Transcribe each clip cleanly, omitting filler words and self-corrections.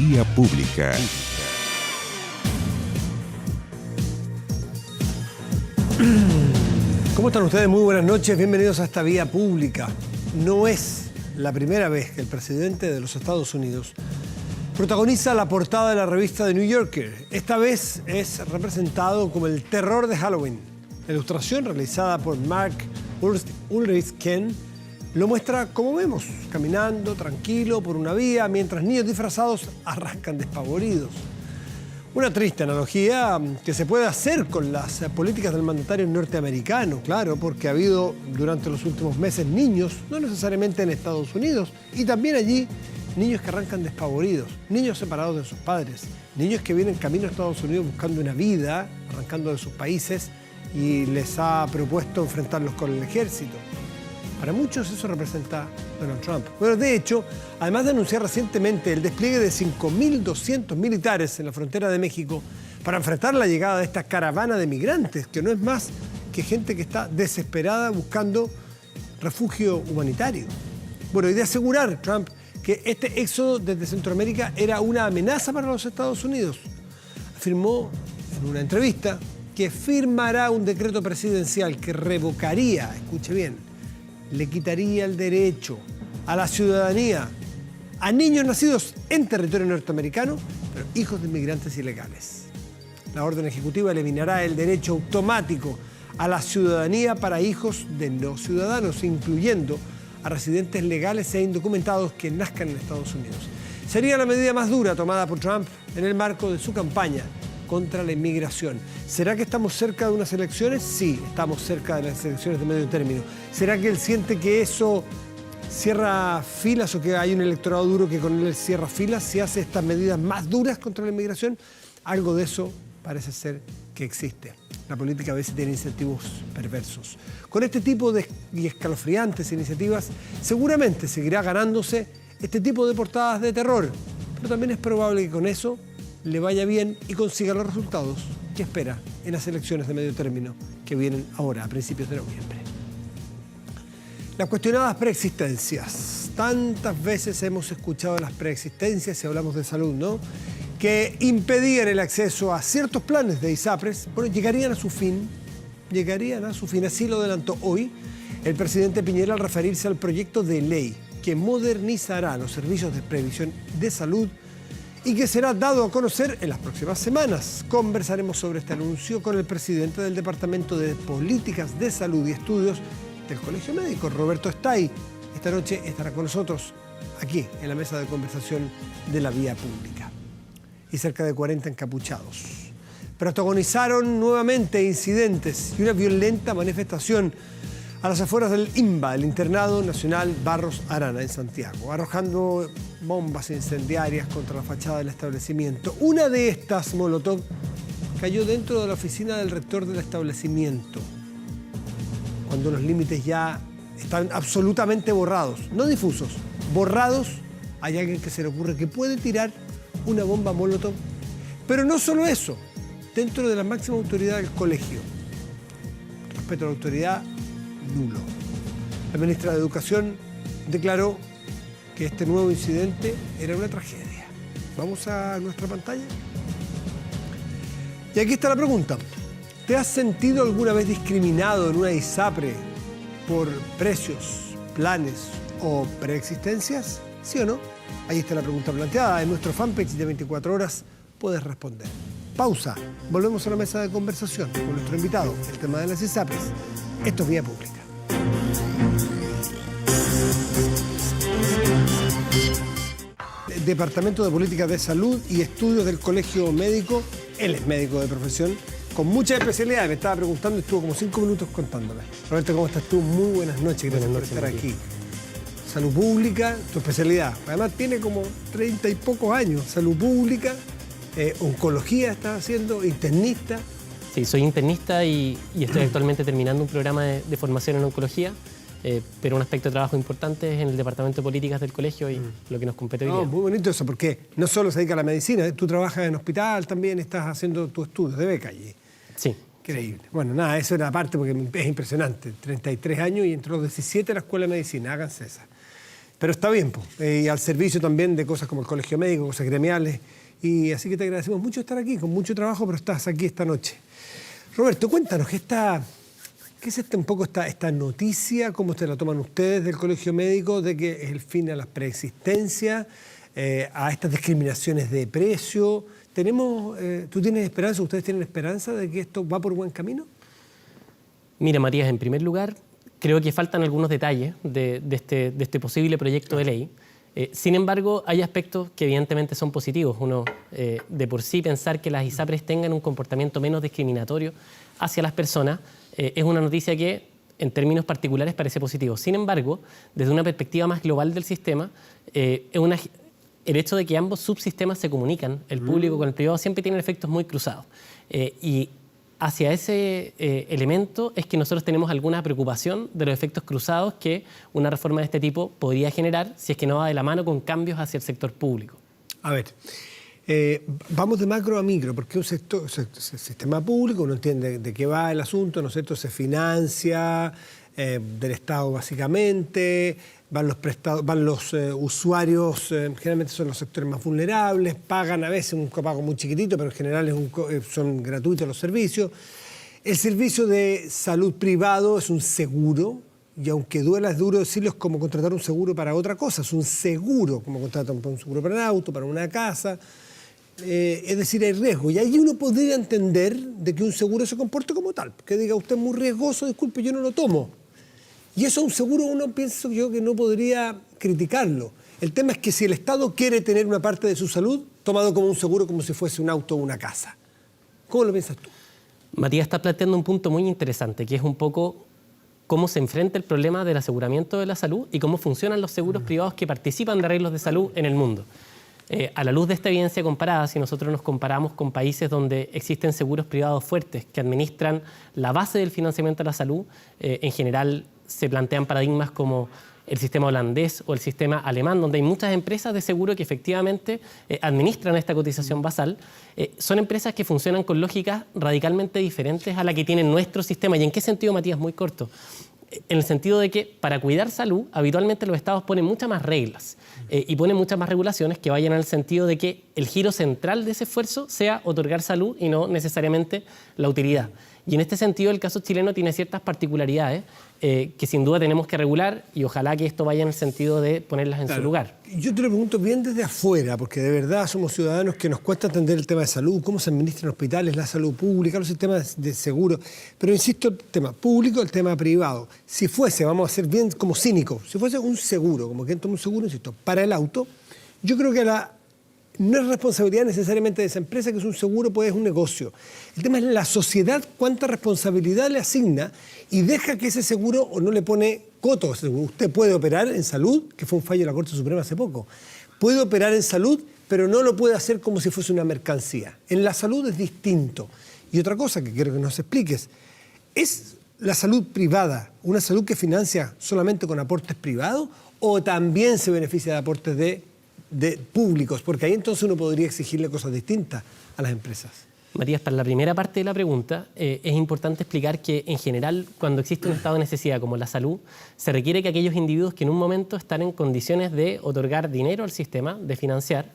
Vía Pública. ¿Cómo están ustedes? Muy buenas noches, bienvenidos a esta Vía Pública. No es la primera vez que el presidente de los Estados Unidos protagoniza la portada de la revista The New Yorker. Esta vez es representado como el terror de Halloween. La ilustración realizada por Mark Ulrich Ken lo muestra como vemos, caminando tranquilo por una vía mientras niños disfrazados arrancan despavoridos. Una triste analogía que se puede hacer con las políticas del mandatario norteamericano, claro, porque ha habido durante los últimos meses niños, no necesariamente en Estados Unidos, y también allí niños que arrancan despavoridos, niños separados de sus padres, niños que vienen camino a Estados Unidos buscando una vida, arrancando de sus países, y les ha propuesto enfrentarlos con el ejército. Para muchos eso representa Donald Trump. Bueno, de hecho, además de anunciar recientemente el despliegue de 5.200 militares en la frontera de México para enfrentar la llegada de esta caravana de migrantes, que no es más que gente que está desesperada buscando refugio humanitario. Bueno, y de asegurar Trump que este éxodo desde Centroamérica era una amenaza para los Estados Unidos, afirmó en una entrevista que firmará un decreto presidencial que revocaría, escuche bien, le quitaría el derecho a la ciudadanía a niños nacidos en territorio norteamericano, pero hijos de inmigrantes ilegales. La orden ejecutiva eliminará el derecho automático a la ciudadanía para hijos de no ciudadanos, incluyendo a residentes legales e indocumentados que nazcan en Estados Unidos. Sería la medida más dura tomada por Trump en el marco de su campaña contra la inmigración. ¿Será que estamos cerca de unas elecciones? Sí, estamos cerca de las elecciones de medio término. ¿Será que él siente que eso cierra filas o que hay un electorado duro que con él cierra filas si hace estas medidas más duras contra la inmigración? Algo de eso parece ser que existe. La política a veces tiene incentivos perversos. Con este tipo de escalofriantes iniciativas, seguramente seguirá ganándose este tipo de portadas de terror. Pero también es probable que con eso le vaya bien y consiga los resultados que espera en las elecciones de medio término que vienen ahora, a principios de noviembre. Las cuestionadas preexistencias. Tantas veces hemos escuchado las preexistencias si hablamos de salud, ¿no? Que impedían el acceso a ciertos planes de ISAPRES, bueno, llegarían a su fin, así lo adelantó hoy el presidente Piñera al referirse al proyecto de ley que modernizará los servicios de previsión de salud y que será dado a conocer en las próximas semanas. Conversaremos sobre este anuncio con el presidente del Departamento de Políticas de Salud y Estudios del Colegio Médico, Roberto Stay. Esta noche estará con nosotros aquí en la mesa de conversación de la Vía Pública. Y cerca de 40 encapuchados protagonizaron nuevamente incidentes y una violenta manifestación a las afueras del INBA, el Internado Nacional Barros Arana, en Santiago, arrojando bombas incendiarias contra la fachada del establecimiento. Una de estas, molotov, cayó dentro de la oficina del rector del establecimiento, cuando los límites ya están absolutamente borrados, no difusos, borrados. Hay alguien que se le ocurre que puede tirar una bomba molotov. Pero no solo eso, dentro de la máxima autoridad del colegio, respeto a la autoridad, nulo. La ministra de Educación declaró que este nuevo incidente era una tragedia. Vamos a nuestra pantalla. Y aquí está la pregunta. ¿Te has sentido alguna vez discriminado en una ISAPRE por precios, planes o preexistencias? ¿Sí o no? Ahí está la pregunta planteada. En nuestro fanpage de 24 horas puedes responder. Pausa. Volvemos a la mesa de conversación con nuestro invitado, el tema de las ISAPRES. Esto es Vía Pública. Departamento de Políticas de Salud y Estudios del Colegio Médico. Él es médico de profesión, con muchas especialidades. Me estaba preguntando y estuvo como 5 minutos contándome. Roberto, ¿cómo estás tú? Muy buenas noches. Gracias por estar aquí. Salud pública, tu especialidad. Además tiene como 30 y pocos años. Salud pública, oncología estás haciendo, internista. Sí, soy internista y estoy actualmente terminando un programa de formación en oncología, pero un aspecto de trabajo importante es en el Departamento de Políticas del colegio y lo que nos compete hoy día. Muy bonito eso, porque no solo se dedica a la medicina, tú trabajas en hospital también, estás haciendo tus estudios de beca allí. Sí. Increíble. Bueno, nada, eso era aparte porque es impresionante. 33 años y entró a los 17 a la Escuela de Medicina, háganse esa. Pero está bien, po. Y al servicio también de cosas como el colegio médico, cosas gremiales. Y así que te agradecemos mucho estar aquí, con mucho trabajo, pero estás aquí esta noche. Roberto, cuéntanos, ¿qué es un poco esta noticia? ¿Cómo te la toman ustedes del colegio médico de que es el fin a las preexistencias, a estas discriminaciones de precio? ¿Tú tienes esperanza, ustedes tienen esperanza de que esto va por buen camino? Mira, Matías, en primer lugar, creo que faltan algunos detalles de este posible proyecto de ley. Sin embargo, hay aspectos que evidentemente son positivos. Uno, de por sí, pensar que las ISAPRES tengan un comportamiento menos discriminatorio hacia las personas es una noticia que, en términos particulares, parece positivo. Sin embargo, desde una perspectiva más global del sistema, el hecho de que ambos subsistemas se comunican, el público con el privado, siempre tienen efectos muy cruzados. Y hacia ese elemento es que nosotros tenemos alguna preocupación de los efectos cruzados que una reforma de este tipo podría generar si es que no va de la mano con cambios hacia el sector público. A ver, vamos de macro a micro, porque un sistema público, uno entiende de qué va el asunto, ¿no es cierto? Se financia del Estado básicamente, van los usuarios, generalmente son los sectores más vulnerables, pagan a veces un copago muy chiquitito, pero en general son gratuitos los servicios. El servicio de salud privado es un seguro, y aunque duela, es duro decirlo, es como contratar un seguro para otra cosa, es un seguro, como contratar un seguro para un auto, para una casa. Es decir, hay riesgo. Y ahí uno podría entender de que un seguro se comporte como tal, que diga, usted es muy riesgoso, disculpe, yo no lo tomo. Y eso un seguro uno pienso yo que no podría criticarlo. El tema es que si el Estado quiere tener una parte de su salud tomado como un seguro, como si fuese un auto o una casa. ¿Cómo lo piensas tú? Matías está planteando un punto muy interesante, que es un poco cómo se enfrenta el problema del aseguramiento de la salud y cómo funcionan los seguros privados que participan de arreglos de salud en el mundo. A la luz de esta evidencia comparada, si nosotros nos comparamos con países donde existen seguros privados fuertes que administran la base del financiamiento de la salud, en general se plantean paradigmas como el sistema holandés o el sistema alemán, donde hay muchas empresas de seguro que efectivamente administran esta cotización basal. Son empresas que funcionan con lógicas radicalmente diferentes a la que tiene nuestro sistema. ¿Y en qué sentido, Matías? Muy corto. En el sentido de que para cuidar salud, habitualmente los estados ponen muchas más reglas y ponen muchas más regulaciones que vayan en el sentido de que el giro central de ese esfuerzo sea otorgar salud y no necesariamente la utilidad. Y en este sentido el caso chileno tiene ciertas particularidades que sin duda tenemos que regular y ojalá que esto vaya en el sentido de ponerlas en su lugar. Yo te lo pregunto bien desde afuera, porque de verdad somos ciudadanos que nos cuesta entender el tema de salud, cómo se administran hospitales, la salud pública, los sistemas de seguro. Pero insisto, el tema público, el tema privado. Si fuese, vamos a ser bien como cínicos, si fuese un seguro, como quien toma un seguro, insisto, para el auto, yo creo que no es responsabilidad necesariamente de esa empresa, que es un seguro, pues es un negocio. El tema es la sociedad, cuánta responsabilidad le asigna y deja que ese seguro o no le pone cotos. Usted puede operar en salud, que fue un fallo de la Corte Suprema hace poco. Puede operar en salud, pero no lo puede hacer como si fuese una mercancía. En la salud es distinto. Y otra cosa que quiero que nos expliques, ¿es la salud privada una salud que financia solamente con aportes privados o también se beneficia de aportes de públicos? Porque ahí entonces uno podría exigirle cosas distintas a las empresas. Matías, para la primera parte de la pregunta, es importante explicar que en general cuando existe un estado de necesidad como la salud, se requiere que aquellos individuos que en un momento están en condiciones de otorgar dinero al sistema, de financiar,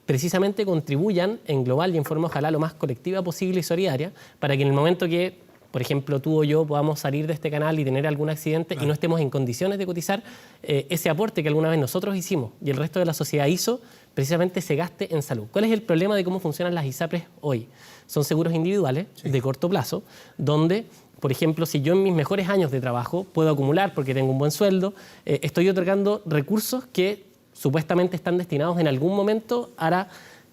precisamente contribuyan en global y en forma ojalá lo más colectiva posible y solidaria, para que en el momento que por ejemplo, tú o yo podamos salir de este canal y tener algún accidente y no estemos en condiciones de cotizar, ese aporte que alguna vez nosotros hicimos y el resto de la sociedad hizo, precisamente se gaste en salud. ¿Cuál es el problema de cómo funcionan las ISAPRES hoy? Son seguros individuales de corto plazo, donde, por ejemplo, si yo en mis mejores años de trabajo puedo acumular porque tengo un buen sueldo, estoy otorgando recursos que supuestamente están destinados en algún momento a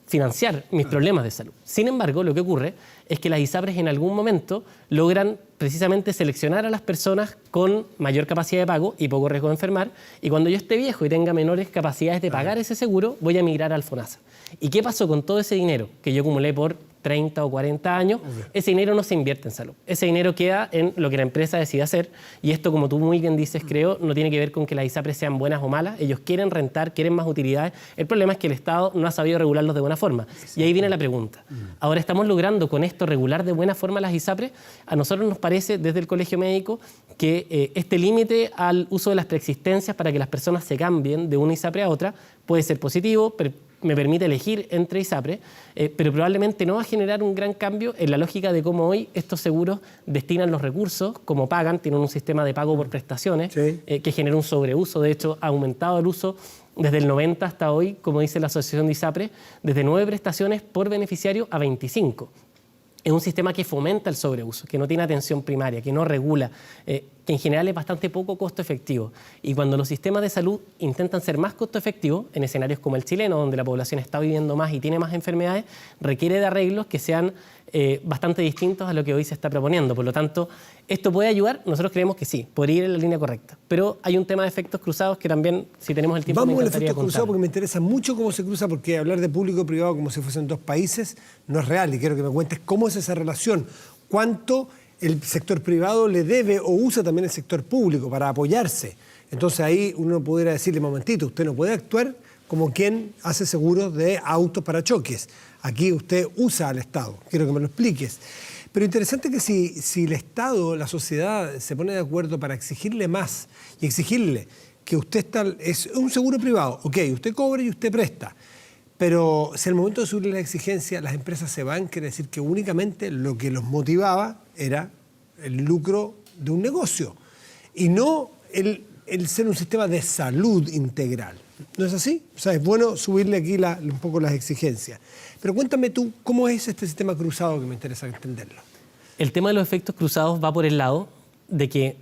financiar mis problemas de salud. Sin embargo, lo que ocurre es que las ISAPRES en algún momento logran precisamente seleccionar a las personas con mayor capacidad de pago y poco riesgo de enfermar, y cuando yo esté viejo y tenga menores capacidades de pagar ese seguro, voy a migrar al FONASA. ¿Y qué pasó con todo ese dinero que yo acumulé por 30 o 40 años, ese dinero no se invierte en salud. Ese dinero queda en lo que la empresa decide hacer. Y esto, como tú muy bien dices, creo, no tiene que ver con que las ISAPRES sean buenas o malas. Ellos quieren rentar, quieren más utilidades. El problema es que el Estado no ha sabido regularlos de buena forma. Y ahí viene la pregunta. Ahora, ¿estamos logrando con esto regular de buena forma las ISAPRES? A nosotros nos parece, desde el Colegio Médico, que este límite al uso de las preexistencias para que las personas se cambien de una ISAPRE a otra puede ser positivo, pero me permite elegir entre ISAPRES, pero probablemente no va a generar un gran cambio en la lógica de cómo hoy estos seguros destinan los recursos, cómo pagan, tienen un sistema de pago por prestaciones que genera un sobreuso. De hecho, ha aumentado el uso desde el 90 hasta hoy, como dice la Asociación de ISAPRES, desde 9 prestaciones por beneficiario a 25. Es un sistema que fomenta el sobreuso, que no tiene atención primaria, que no regula, que en general es bastante poco costo efectivo. Y cuando los sistemas de salud intentan ser más costo efectivos, en escenarios como el chileno, donde la población está viviendo más y tiene más enfermedades, requiere de arreglos que sean bastante distintos a lo que hoy se está proponiendo. Por lo tanto, ¿esto puede ayudar? Nosotros creemos que sí, podría ir en la línea correcta. Pero hay un tema de efectos cruzados que también, si tenemos el tiempo, vamos me al encantaría efecto contar. cruzado porque me interesa mucho cómo se cruza, porque hablar de público y privado como si fuesen dos países no es real, y quiero que me cuentes cómo es esa relación, cuánto el sector privado le debe o usa también el sector público para apoyarse. Entonces ahí uno pudiera decirle, momentito, usted no puede actuar como quien hace seguros de autos para choques. Aquí usted usa al Estado. Quiero que me lo expliques. Pero interesante que si el Estado, la sociedad, se pone de acuerdo para exigirle más y exigirle que usted es un seguro privado, ok, usted cobra y usted presta, pero si al momento de subir la exigencia las empresas se van, quiere decir que únicamente lo que los motivaba era el lucro de un negocio y no el ser un sistema de salud integral. ¿No es así? O sea, es bueno subirle aquí un poco las exigencias. Pero cuéntame tú, ¿cómo es este sistema cruzado que me interesa entenderlo? El tema de los efectos cruzados va por el lado de que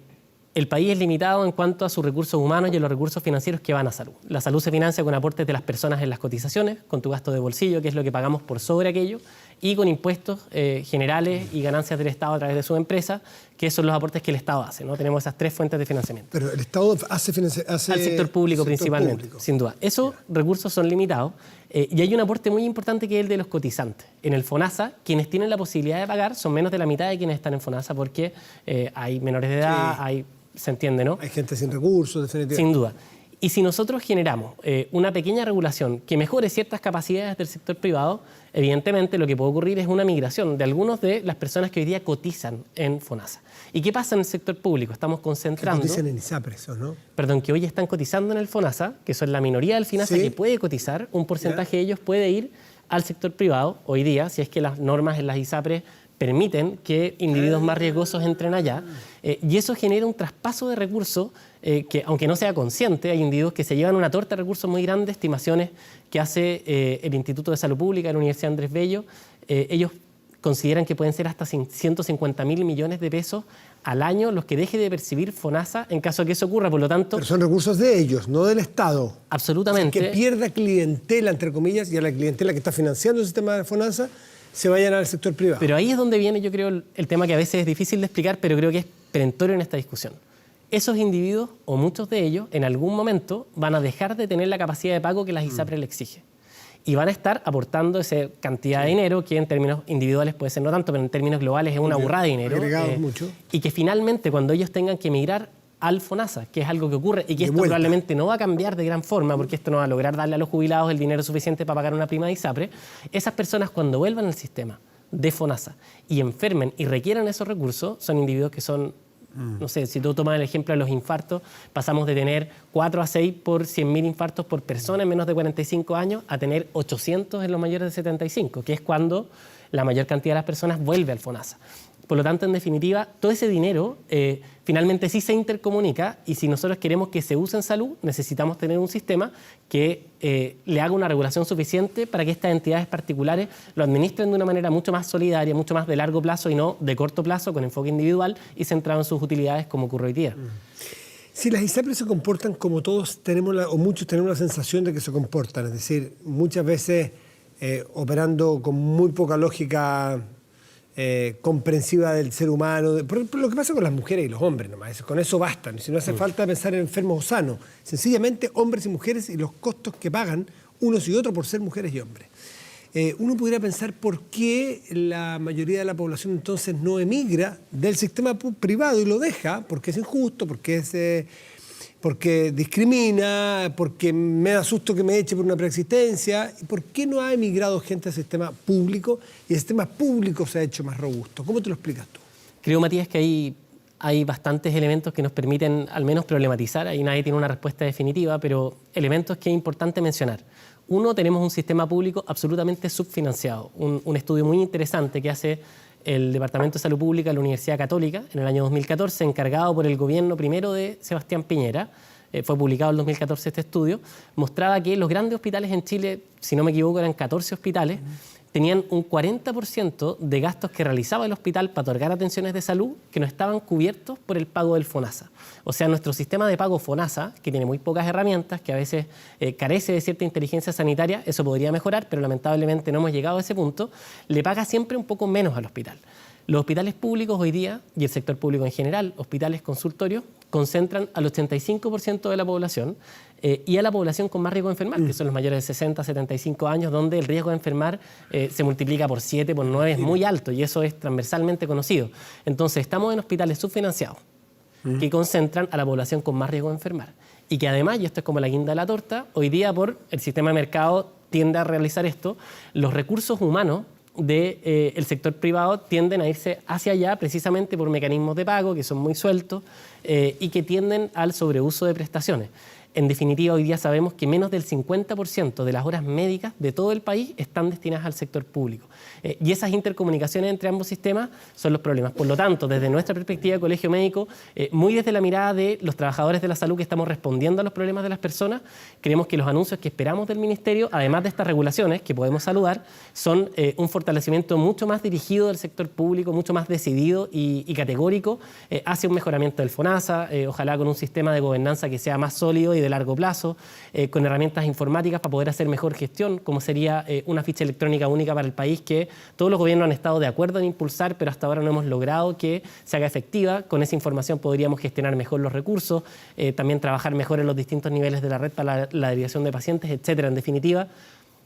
el país es limitado en cuanto a sus recursos humanos y a los recursos financieros que van a salud. La salud se financia con aportes de las personas en las cotizaciones, con tu gasto de bolsillo, que es lo que pagamos por sobre aquello, y con impuestos generales y ganancias del Estado a través de su empresa, que son los aportes que el Estado hace, ¿no? Tenemos esas 3 fuentes de financiamiento. Pero el Estado hace al sector público principalmente, sin duda. Esos recursos son limitados y hay un aporte muy importante que es el de los cotizantes. En el FONASA, quienes tienen la posibilidad de pagar son menos de la mitad de quienes están en FONASA porque hay menores de edad, se entiende, ¿no? Hay gente sin recursos, definitivamente. Sin duda. Y si nosotros generamos una pequeña regulación que mejore ciertas capacidades del sector privado, evidentemente lo que puede ocurrir es una migración de algunas de las personas que hoy día cotizan en FONASA. ¿Y qué pasa en el sector público? Estamos concentrando... Que cotizan en ISAPRES, ¿o no? Perdón, que hoy están cotizando en el FONASA, que son la minoría del FINASA que puede cotizar, un porcentaje de ellos puede ir al sector privado hoy día, si es que las normas en las ISAPRES permiten que individuos más riesgosos entren allá, y eso genera un traspaso de recursos que, aunque no sea consciente, hay individuos que se llevan una torta de recursos muy grande, estimaciones que hace el Instituto de Salud Pública de la Universidad Andrés Bello. Ellos consideran que pueden ser hasta 150.000 millones de pesos al año los que deje de percibir FONASA en caso de que eso ocurra. Por lo tanto... Pero son recursos de ellos, no del Estado. Absolutamente. O sea, que pierda clientela, entre comillas, y a la clientela que está financiando el sistema de FONASA se vayan al sector privado. Pero ahí es donde viene, yo creo, el tema que a veces es difícil de explicar, pero creo que es perentorio en esta discusión. Esos individuos, o muchos de ellos, en algún momento van a dejar de tener la capacidad de pago que las ISAPRES le exige. Y van a estar aportando esa cantidad de dinero, que en términos individuales puede ser no tanto, pero en términos globales es una burrada de dinero. Mucho. Y que finalmente, cuando ellos tengan que migrar al FONASA, que es algo que ocurre y que esto probablemente no va a cambiar de gran forma, porque esto no va a lograr darle a los jubilados el dinero suficiente para pagar una prima de ISAPRE, esas personas cuando vuelvan al sistema de FONASA y enfermen y requieran esos recursos, son individuos que son, no sé, si tú tomas el ejemplo de los infartos, pasamos de tener 4 a 6 por 100.000 infartos por persona en menos de 45 años a tener 800 en los mayores de 75, que es cuando la mayor cantidad de las personas vuelve al FONASA. Por lo tanto, en definitiva, todo ese dinero finalmente sí se intercomunica y si nosotros queremos que se use en salud, necesitamos tener un sistema que le haga una regulación suficiente para que estas entidades particulares lo administren de una manera mucho más solidaria, mucho más de largo plazo y no de corto plazo, con enfoque individual y centrado en sus utilidades como ocurre hoy día. Si las ISAPRES se comportan como todos tenemos, o muchos tenemos la sensación de que se comportan, es decir, muchas veces operando con muy poca lógica comprensiva del ser humano, por lo que pasa con las mujeres y los hombres nomás, con eso bastan, si no hace falta pensar en enfermos o sanos, sencillamente hombres y mujeres y los costos que pagan unos y otros por ser mujeres y hombres. uno pudiera pensar por qué la mayoría de la población entonces no emigra del sistema privado y lo deja, porque es injusto, porque discrimina, porque me da susto que me eche por una preexistencia. ¿Y por qué no ha emigrado gente al sistema público y el sistema público se ha hecho más robusto? ¿Cómo te lo explicas tú? Creo, Matías, que hay bastantes elementos que nos permiten al menos problematizar. Ahí nadie tiene una respuesta definitiva, pero elementos que es importante mencionar. Uno, tenemos un sistema público absolutamente subfinanciado. Un estudio muy interesante que hace el Departamento de Salud Pública de la Universidad Católica en el año 2014, encargado por el gobierno primero de Sebastián Piñera, fue publicado en 2014 este estudio, mostraba que los grandes hospitales en Chile, si no me equivoco, eran 14 hospitales, tenían un 40% de gastos que realizaba el hospital para otorgar atenciones de salud que no estaban cubiertos por el pago del FONASA. O sea, nuestro sistema de pago FONASA, que tiene muy pocas herramientas, que a veces carece de cierta inteligencia sanitaria, eso podría mejorar, pero lamentablemente no hemos llegado a ese punto, le paga siempre un poco menos al hospital. Los hospitales públicos hoy día, y el sector público en general, hospitales consultorios, concentran al 85% de la población y a la población con más riesgo de enfermar, que son los mayores de 60 a 75 años, donde el riesgo de enfermar se multiplica por 7, por 9, es muy alto y eso es transversalmente conocido. Entonces, estamos en hospitales subfinanciados que concentran a la población con más riesgo de enfermar. Y que además, y esto es como la guinda de la torta, hoy día por el sistema de mercado tiende a realizar esto, los recursos humanos del sector privado tienden a irse hacia allá precisamente por mecanismos de pago que son muy sueltos y que tienden al sobreuso de prestaciones. En definitiva, hoy día sabemos que menos del 50% de las horas médicas de todo el país están destinadas al sector público. Y esas intercomunicaciones entre ambos sistemas son los problemas. Por lo tanto, desde nuestra perspectiva de Colegio Médico, muy desde la mirada de los trabajadores de la salud que estamos respondiendo a los problemas de las personas, creemos que los anuncios que esperamos del Ministerio, además de estas regulaciones que podemos saludar, son un fortalecimiento mucho más dirigido del sector público, mucho más decidido y categórico hacia un mejoramiento del FONASA, ojalá con un sistema de gobernanza que sea más sólido y de largo plazo, con herramientas informáticas para poder hacer mejor gestión, como sería una ficha electrónica única para el país que todos los gobiernos han estado de acuerdo en impulsar, pero hasta ahora no hemos logrado que se haga efectiva. Con esa información podríamos gestionar mejor los recursos, también trabajar mejor en los distintos niveles de la red para la derivación de pacientes, etcétera. En definitiva,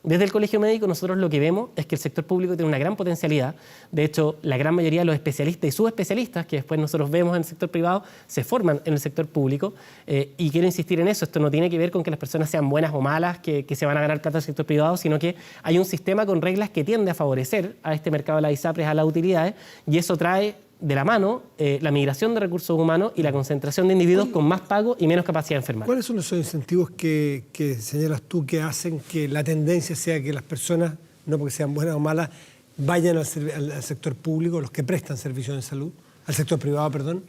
desde el Colegio Médico nosotros lo que vemos es que el sector público tiene una gran potencialidad. De hecho, la gran mayoría de los especialistas y subespecialistas que después nosotros vemos en el sector privado se forman en el sector público y quiero insistir en eso. Esto no tiene que ver con que las personas sean buenas o malas, que se van a ganar plata del sector privado, sino que hay un sistema con reglas que tiende a favorecer a este mercado de las ISAPRES, a las utilidades, y eso trae de la mano la migración de recursos humanos y la concentración de individuos con más pago y menos capacidad de enfermar. ¿Cuáles son esos incentivos que señalas tú que hacen que la tendencia sea que las personas, no porque sean buenas o malas, vayan al sector público, los que prestan servicios de salud, al sector privado, perdón?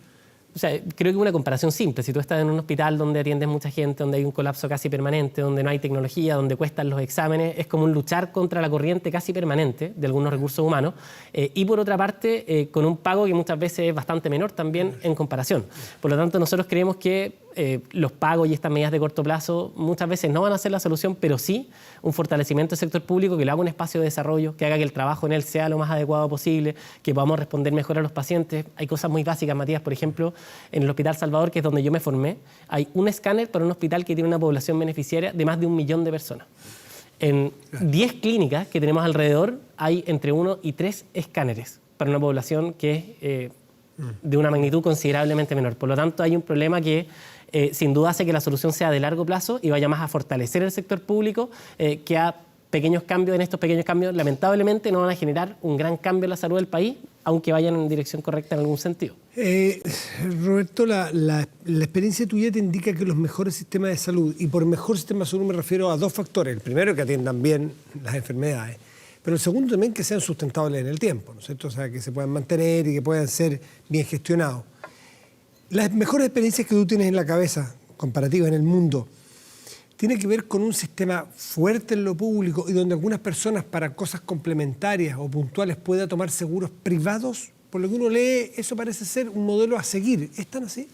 O sea, creo que una comparación simple. Si tú estás en un hospital donde atiendes mucha gente, donde hay un colapso casi permanente, donde no hay tecnología, donde cuestan los exámenes, es como un luchar contra la corriente casi permanente de algunos recursos humanos y por otra parte con un pago que muchas veces es bastante menor también en comparación. Por lo tanto, nosotros creemos que los pagos y estas medidas de corto plazo muchas veces no van a ser la solución, pero sí un fortalecimiento del sector público que le haga un espacio de desarrollo, que haga que el trabajo en él sea lo más adecuado posible, que podamos responder mejor a los pacientes. Hay cosas muy básicas, Matías, por ejemplo, en el Hospital Salvador, que es donde yo me formé, hay un escáner para un hospital que tiene una población beneficiaria de más de 1 millón de personas. En 10 clínicas que tenemos alrededor hay entre 1 y 3 escáneres para una población que es de una magnitud considerablemente menor. Por lo tanto, hay un problema que sin duda hace que la solución sea de largo plazo y vaya más a fortalecer el sector público que a pequeños cambios. En estos pequeños cambios, lamentablemente, no van a generar un gran cambio en la salud del país, aunque vayan en dirección correcta en algún sentido. Roberto, la experiencia tuya te indica que los mejores sistemas de salud, y por mejor sistema de salud me refiero a 2 factores. El primero, que atiendan bien las enfermedades, pero el segundo también, que sean sustentables en el tiempo, ¿no es cierto? O sea, que se puedan mantener y que puedan ser bien gestionados. Las mejores experiencias que tú tienes en la cabeza, comparativas en el mundo, tiene que ver con un sistema fuerte en lo público y donde algunas personas para cosas complementarias o puntuales puedan tomar seguros privados. Por lo que uno lee, eso parece ser un modelo a seguir. ¿Es tan así?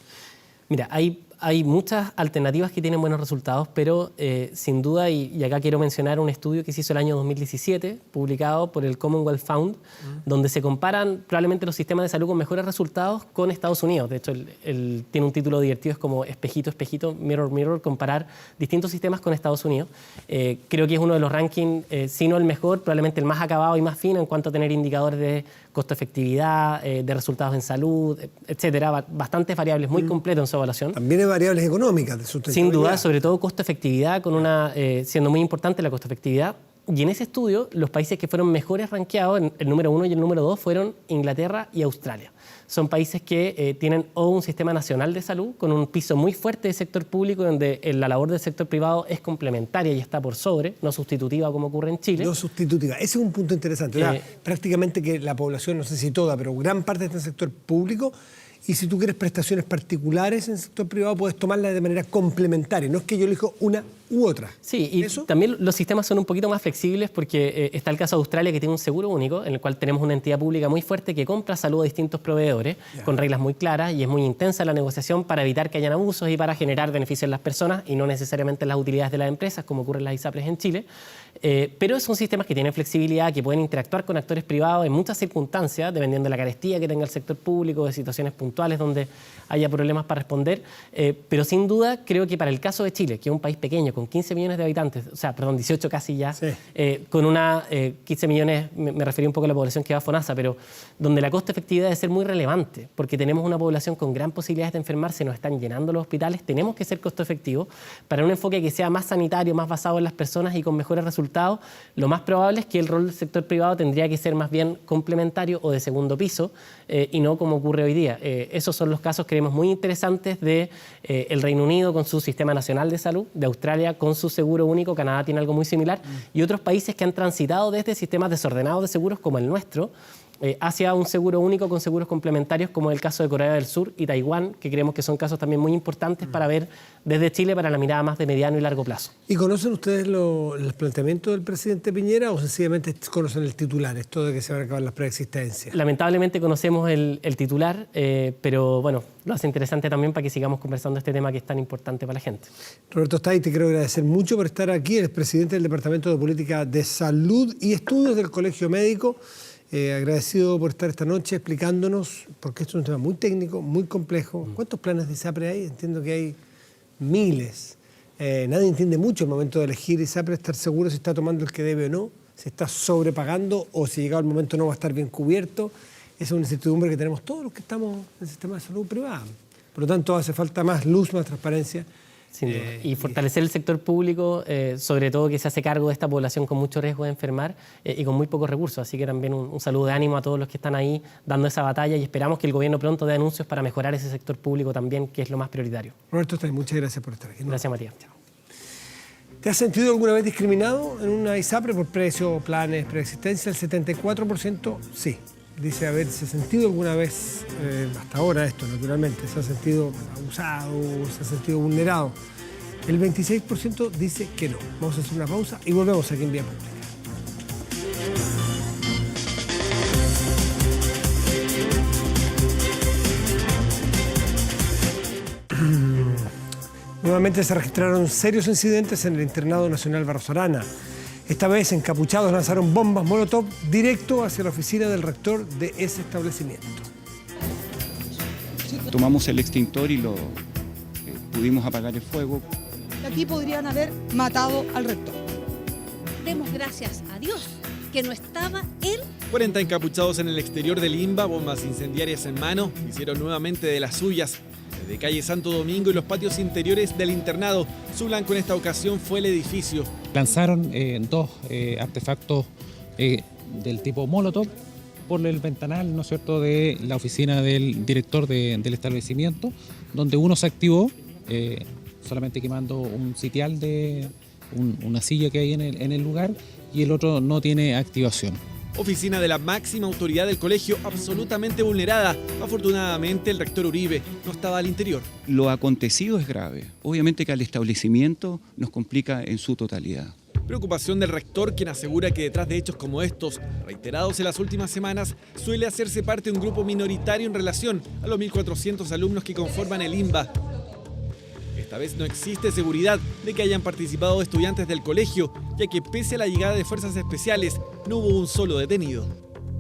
Mira, hay hay muchas alternativas que tienen buenos resultados, pero sin duda, y acá quiero mencionar un estudio que se hizo el año 2017, publicado por el Commonwealth Fund, donde se comparan probablemente los sistemas de salud con mejores resultados con Estados Unidos. De hecho, tiene un título divertido, es como espejito, espejito, mirror, mirror, comparar distintos sistemas con Estados Unidos. Creo que es uno de los rankings, si no el mejor, probablemente el más acabado y más fino en cuanto a tener indicadores de costo-efectividad, de resultados en salud, etcétera. Bastantes variables, muy completo en su evaluación. También hay variables económicas de sustentabilidad. Sin duda, sobre todo costo-efectividad, siendo muy importante la costo-efectividad. Y en ese estudio, los países que fueron mejores rankeados, el número 1 y el número 2, fueron Inglaterra y Australia. Son países que tienen un sistema nacional de salud con un piso muy fuerte de sector público, donde la labor del sector privado es complementaria y está por sobre, no sustitutiva como ocurre en Chile. No sustitutiva. Ese es un punto interesante. Prácticamente que la población, no sé si toda, pero gran parte está en el sector público. Y si tú quieres prestaciones particulares en el sector privado, puedes tomarlas de manera complementaria. No es que yo elijo una u otra. Sí, y también los sistemas son un poquito más flexibles porque está el caso de Australia, que tiene un seguro único, en el cual tenemos una entidad pública muy fuerte que compra salud a distintos proveedores, con reglas muy claras, y es muy intensa la negociación para evitar que hayan abusos y para generar beneficios en las personas y no necesariamente en las utilidades de las empresas, como ocurre en las ISAPRES en Chile. Pero son sistemas que tienen flexibilidad, que pueden interactuar con actores privados en muchas circunstancias, dependiendo de la carestía que tenga el sector público, de situaciones puntuales donde haya problemas para responder. Pero sin duda, creo que para el caso de Chile, que es un país pequeño, con 15 millones de habitantes, 18 casi ya, con 15 millones, me referí un poco a la población que va a FONASA, pero donde la costo-efectividad debe ser muy relevante, porque tenemos una población con gran posibilidades de enfermarse, nos están llenando los hospitales, tenemos que ser costo-efectivos para un enfoque que sea más sanitario, más basado en las personas y con mejores resultados. Lo más probable es que el rol del sector privado tendría que ser más bien complementario o de segundo piso y no como ocurre hoy día. Esos son los casos, creemos, muy interesantes de el Reino Unido con su sistema nacional de salud, de Australia con su seguro único, Canadá tiene algo muy similar, y otros países que han transitado desde sistemas desordenados de seguros como el nuestro, hacia un seguro único con seguros complementarios, como el caso de Corea del Sur y Taiwán, que creemos que son casos también muy importantes para ver desde Chile para la mirada más de mediano y largo plazo. ¿Y conocen ustedes los planteamientos del presidente Piñera o sencillamente conocen el titular, esto de que se van a acabar las preexistencias? Lamentablemente conocemos el titular, pero bueno, lo hace interesante también para que sigamos conversando este tema que es tan importante para la gente. Roberto Stay, te quiero agradecer mucho por estar aquí. Eres presidente del Departamento de Política de Salud y Estudios del Colegio Médico. Agradecido por estar esta noche explicándonos, porque esto es un tema muy técnico, muy complejo. ¿Cuántos planes de ISAPRE hay? Entiendo que hay miles. Nadie entiende mucho el momento de elegir ISAPRE, estar seguro si está tomando el que debe o no, si está sobrepagando o si llegado el momento no va a estar bien cubierto. Esa es una incertidumbre que tenemos todos los que estamos en el sistema de salud privado. Por lo tanto, hace falta más luz, más transparencia. Sin duda. Y fortalecer el sector público, sobre todo que se hace cargo de esta población con mucho riesgo de enfermar y con muy pocos recursos. Así que también un saludo de ánimo a todos los que están ahí dando esa batalla y esperamos que el gobierno pronto dé anuncios para mejorar ese sector público también, que es lo más prioritario. Roberto, muchas gracias por estar aquí. Gracias, Matías. Chao. ¿Te has sentido alguna vez discriminado en una ISAPRE por precio, planes, preexistencia? El 74% sí. Dice haberse sentido alguna vez, hasta ahora esto naturalmente, se ha sentido abusado, se ha sentido vulnerado. El 26% dice que no. Vamos a hacer una pausa y volvemos aquí en Vía Pública. Nuevamente se registraron serios incidentes en el Internado Nacional Barros Arana. Esta vez encapuchados lanzaron bombas molotov directo hacia la oficina del rector de ese establecimiento. Tomamos el extintor y pudimos apagar el fuego. Aquí podrían haber matado al rector. Demos gracias a Dios que no estaba él. 40 encapuchados en el exterior del INBA, bombas incendiarias en mano, hicieron nuevamente de las suyas. Desde calle Santo Domingo y los patios interiores del internado, su blanco en esta ocasión fue el edificio. Lanzaron dos artefactos del tipo Molotov por el ventanal, ¿no es cierto?, de la oficina del director del establecimiento, donde uno se activó solamente quemando un sitial de una silla que hay en el lugar y el otro no tiene activación. Oficina de la máxima autoridad del colegio absolutamente vulnerada. Afortunadamente el rector Uribe no estaba al interior. Lo acontecido es grave. Obviamente que al establecimiento nos complica en su totalidad. Preocupación del rector, quien asegura que detrás de hechos como estos, reiterados en las últimas semanas, suele hacerse parte de un grupo minoritario en relación a los 1.400 alumnos que conforman el INBA. Esta vez no existe seguridad de que hayan participado estudiantes del colegio, ya que pese a la llegada de fuerzas especiales, no hubo un solo detenido.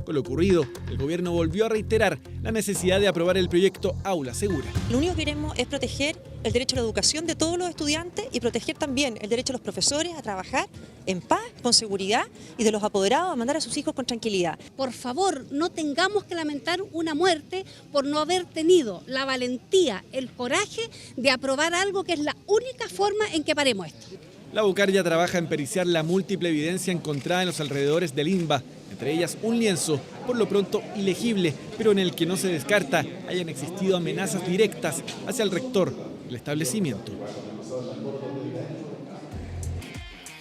Con lo ocurrido, el gobierno volvió a reiterar la necesidad de aprobar el proyecto Aula Segura. Lo único que queremos es proteger el derecho a la educación de todos los estudiantes y proteger también el derecho de los profesores a trabajar en paz, con seguridad, y de los apoderados a mandar a sus hijos con tranquilidad. Por favor, no tengamos que lamentar una muerte por no haber tenido la valentía, el coraje de aprobar algo que es la única forma en que paremos esto. La UCAR ya trabaja en periciar la múltiple evidencia encontrada en los alrededores del INBA, entre ellas un lienzo, por lo pronto ilegible, pero en el que no se descarta hayan existido amenazas directas hacia el rector del establecimiento.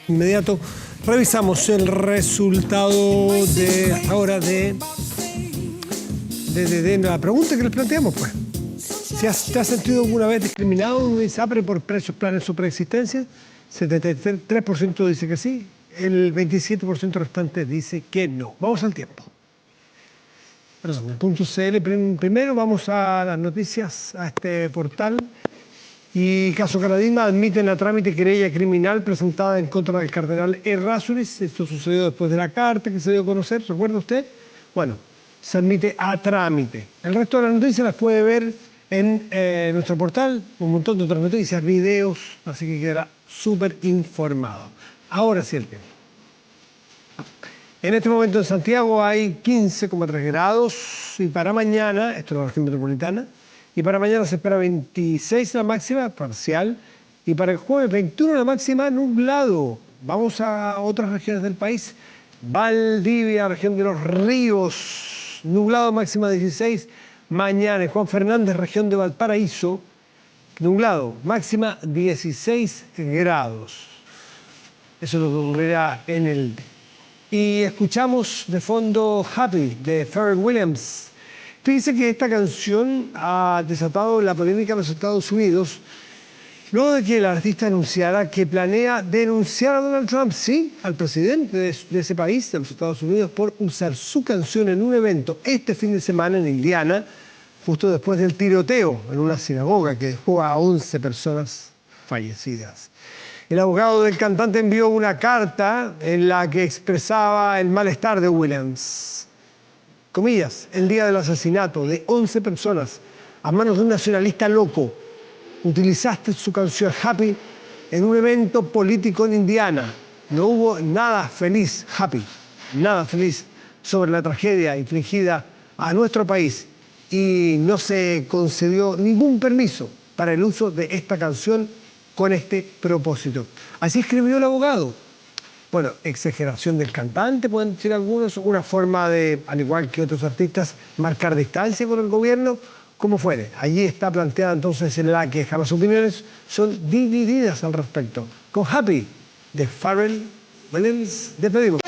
Inmediato revisamos el resultado de hasta ahora de la pregunta que les planteamos, pues. Si ¿te has sentido alguna vez discriminado en ISAPRE por precios, planes o preexistencia? 73% dice que sí, el 27% restante dice que no. Vamos al tiempo. .cl, primero vamos a las noticias, a este portal. Y caso Caradima admiten a trámite querella criminal presentada en contra del cardenal Errázuriz. Esto sucedió después de la carta que se dio a conocer, ¿recuerda usted? Bueno, se admite a trámite. El resto de las noticias las puede ver en nuestro portal, un montón de otras noticias, videos, así que quedará súper informado. Ahora sí el tiempo. En este momento en Santiago hay 15,3 grados y para mañana, esto es la región metropolitana, y para mañana se espera 26 la máxima, parcial, y para el jueves 21 la máxima, nublado. Vamos a otras regiones del país. Valdivia, región de los ríos, nublado, máxima 16. Mañana, Juan Fernández, región de Valparaíso, nublado, máxima 16 grados. Eso lo ocurrirá en el... Y escuchamos de fondo Happy, de Pharrell Williams. Fíjense que esta canción ha desatado la polémica en los Estados Unidos, luego de que el artista anunciara que planea denunciar a Donald Trump, sí, al presidente de ese país, de los Estados Unidos, por usar su canción en un evento este fin de semana en Indiana, justo después del tiroteo en una sinagoga que dejó a 11 personas fallecidas. El abogado del cantante envió una carta en la que expresaba el malestar de Williams. Comillas, el día del asesinato de 11 personas a manos de un nacionalista loco, utilizaste su canción Happy en un evento político en Indiana. No hubo nada feliz, Happy, nada feliz sobre la tragedia infligida a nuestro país y no se concedió ningún permiso para el uso de esta canción con este propósito. Así escribió el abogado. Bueno, exageración del cantante, pueden decir algunos, una forma de, al igual que otros artistas, marcar distancia con el gobierno, como fuere. Allí está planteada entonces en la queja. Las opiniones son divididas al respecto. Con Happy, de Pharrell Williams, despedimos.